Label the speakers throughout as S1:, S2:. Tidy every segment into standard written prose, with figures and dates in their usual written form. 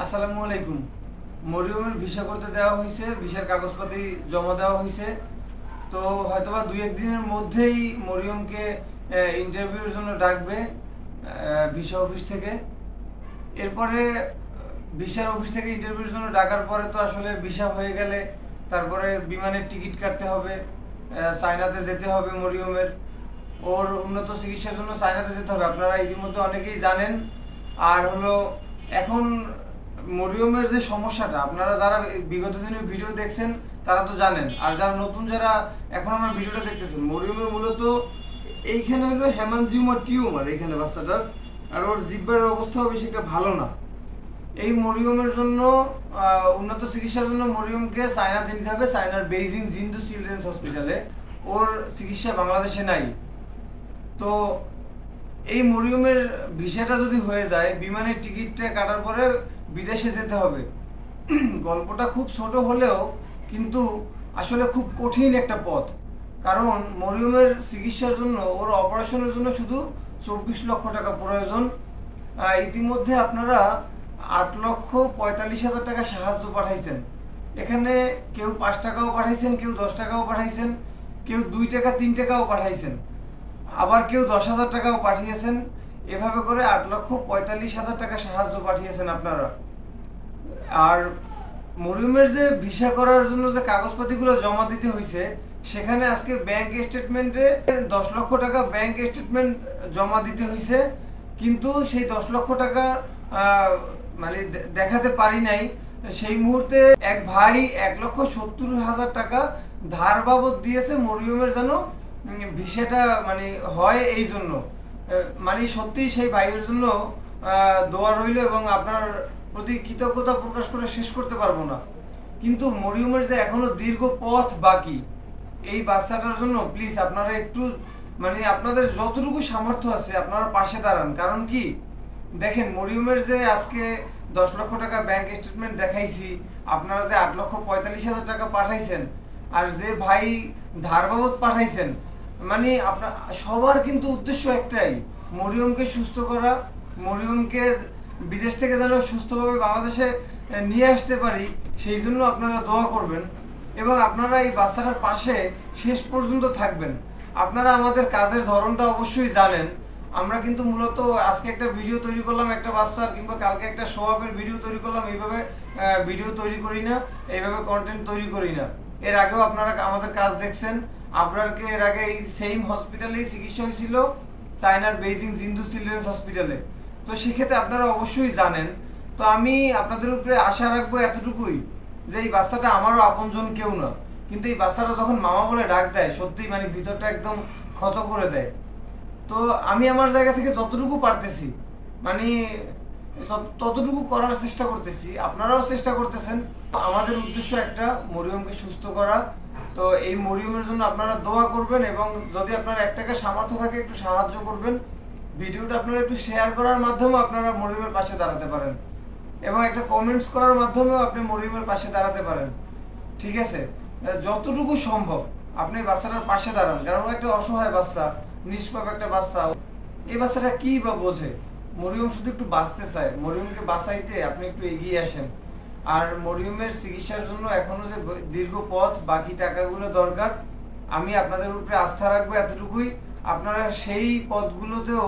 S1: আসসালামু আলাইকুম। মরিয়মের ভিসা করতে দেওয়া হয়েছে, ভিসার কাগজপাতি জমা দেওয়া হয়েছে। তো হয়তোবা 2-1 দিনের মধ্যেই মরিয়মকে ইন্টারভিউর জন্য ডাকবে ভিসা অফিস থেকে। এরপরে ভিসার অফিস থেকে ইন্টারভিউর জন্য ডাকার পরে তো আসলে ভিসা হয়ে গেলে তারপরে বিমানের টিকিট কাটতে হবে, চায়নাতে যেতে হবে মরিয়মের। ওর উন্নত চিকিৎসার জন্য চায়নাতে যেতে হবে, আপনারা ইতিমধ্যে অনেকেই জানেন। আর হলো এখন মরিয়মের যে সমস্যাটা, আপনারা যারা বিগত দিনের ভিডিও দেখছেন তারা তো জানেন, আর যারা নতুন যারা এখন আমার ভিডিওটা দেখতেছেন, মরিয়মের মূলত এইখানে হলো হেমানজিওমা টিউমার এইখানে বাচ্চাটার। আর ওর জিহ্বার অবস্থাও বেশি একটা ভালো না। এই মরিয়মের জন্য উন্নত চিকিৎসার জন্য মরিয়মকে চায়নাতে নিতে হবে, চায়নার বেইজিং জিন্দু চিলড্রেন্স হসপিটালে। ওর চিকিৎসা বাংলাদেশে নাই। তো এই মরিয়মের ভিসাটা যদি হয়ে যায়, বিমানের টিকিটটা কাটার পরে বিদেশে যেতে হবে। গল্পটা খুব ছোট হলেও কিন্তু আসলে খুব কঠিন একটা পথ। কারণ মরিয়মের চিকিৎসার জন্য, ওর অপারেশনের জন্য শুধু 24 লক্ষ টাকা প্রয়োজন। ইতিমধ্যে আপনারা 8,45,000 টাকা সাহায্য পাঠাইছেন। এখানে কেউ 5 টাকাও পাঠাইছেন, কেউ 10 টাকাও পাঠাইছেন, কেউ 2 টাকা 3 টাকাও পাঠাইছেন, আবার কেউ 10,000 টাকাও পাঠিয়েছেন। এভাবে করে 8,45,000 টাকা সাহায্য পাঠিয়েছেন আপনারা। আর মরিয়মের যে ভিসা করার জন্য যে কাগজপাতিগুলো জমা দিতে হয়েছে, সেখানে আজকে ব্যাংক স্টেটমেন্টে 10 লক্ষ টাকা ব্যাংক স্টেটমেন্ট জমা দিতে হয়েছে। কিন্তু সেই 10 লক্ষ টাকা মানে দেখাতে পারি নাই। সেই মুহূর্তে এক ভাই 1,70,000 টাকা ধার বাবদ দিয়েছে মরিয়মের যেন ভিসাটা মানে হয়। এই জন্য মানে সত্যি সেই ভাইয়ের জন্য দোয়া রইল, এবং আপনার প্রতি কৃতজ্ঞতা প্রকাশ করে শেষ করতে পারবো না। কিন্তু মরিয়মের যে এখনো দীর্ঘ পথ বাকি, এই বাচ্চাটার জন্য প্লিজ আপনারা একটু মানে আপনাদের যতটুকু সামর্থ্য আছে আপনারা পাশে দাঁড়ান। কারণ কি দেখেন, মরিয়মের যে আজকে 10 লক্ষ টাকা ব্যাংক স্টেটমেন্ট দেখাইছি, আপনারা যে 8,45,000 টাকা পাঠাইছেন, আর যে ভাই ধার বাবদ পাঠাইছেন, মানে আপনার সবার কিন্তু উদ্দেশ্য একটাই, মরিয়মকে সুস্থ করা, মরিয়মকে বিদেশ থেকে যেন সুস্থভাবে বাংলাদেশে নিয়ে আসতে পারি, সেই জন্য আপনারা দোয়া করবেন এবং আপনারা এই বাচ্চাটার পাশে শেষ পর্যন্ত থাকবেন। আপনারা আমাদের কাজের ধরনটা অবশ্যই জানেন। আমরা কিন্তু মূলত আজকে একটা ভিডিও তৈরি করলাম একটা বাচ্চার, কিংবা কালকে একটা শো আপের ভিডিও তৈরি করলাম, এইভাবে ভিডিও তৈরি করি না, এইভাবে কন্টেন্ট তৈরি করি না। এর আগেও আপনারা আমাদের কাজ দেখছেন। আপনারকে এর আগে এই সেম হসপিটালেই চিকিৎসা হয়েছিল, চায়নার বেইজিং জিন্দু চিলড্রেন্স হসপিটালে। তো সেক্ষেত্রে আপনারা অবশ্যই জানেন। তো আমি আপনাদের উপরে আশা রাখবো এতটুকুই, যে এই বাচ্চাটা আমারও আপনজন কেউ না, কিন্তু এই বাচ্চাটা যখন মামা বলে ডাক দেয়, সত্যি মানে ভিতরটা একদম ক্ষত করে দেয়। তো আমি আমার জায়গা থেকে যতটুকু পারতেছি মানে ততটুকু করার চেষ্টা করতেছি, আপনারাও চেষ্টা করতেছেন। আমাদের উদ্দেশ্য একটা, মরিয়মকে সুস্থ করা। তো এই মরিয়মের জন্য আপনারা দোয়া করবেন, এবং যদি আপনার 1 টাকা সামর্থ্য থাকে একটু সাহায্য করবেন। ভিডিওটা আপনারা একটু শেয়ার করার মাধ্যমে আপনারা মরিয়মের পাশে দাঁড়াতে পারেন, এবং একটা কমেন্টস করার মাধ্যমেও আপনি মরিয়মের পাশে দাঁড়াতে পারেন। ঠিক আছে, যতটুকু সম্ভব আপনি বাচ্চাটার পাশে দাঁড়ান। কারণ ও একটা অসহায় বাচ্চা, নিষ্পাপ একটা বাচ্চা। এই বাচ্চাটা কি বা বোঝে? মরিয়ম শুধু একটু বাঁচতে চায়। মরিয়মকে বাঁচাইতে আপনি একটু এগিয়ে আসেন। আর মরিয়মের চিকিৎসার জন্য এখনো যে দীর্ঘ পথ, বাকি টাকাগুলো দরকার। আমি আপনাদের উপরে আস্থা রাখবো এতটুকুই। আপনারা সেই পথগুলোতেও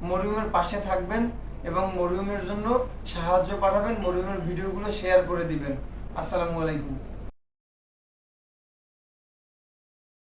S1: মরিয়মের পাশে থাকবেন এবং মরিয়মের জন্য সাহায্য পাঠাবেন, মরিয়মের ভিডিওগুলো শেয়ার করে দিবেন। আসসালামু আলাইকুম।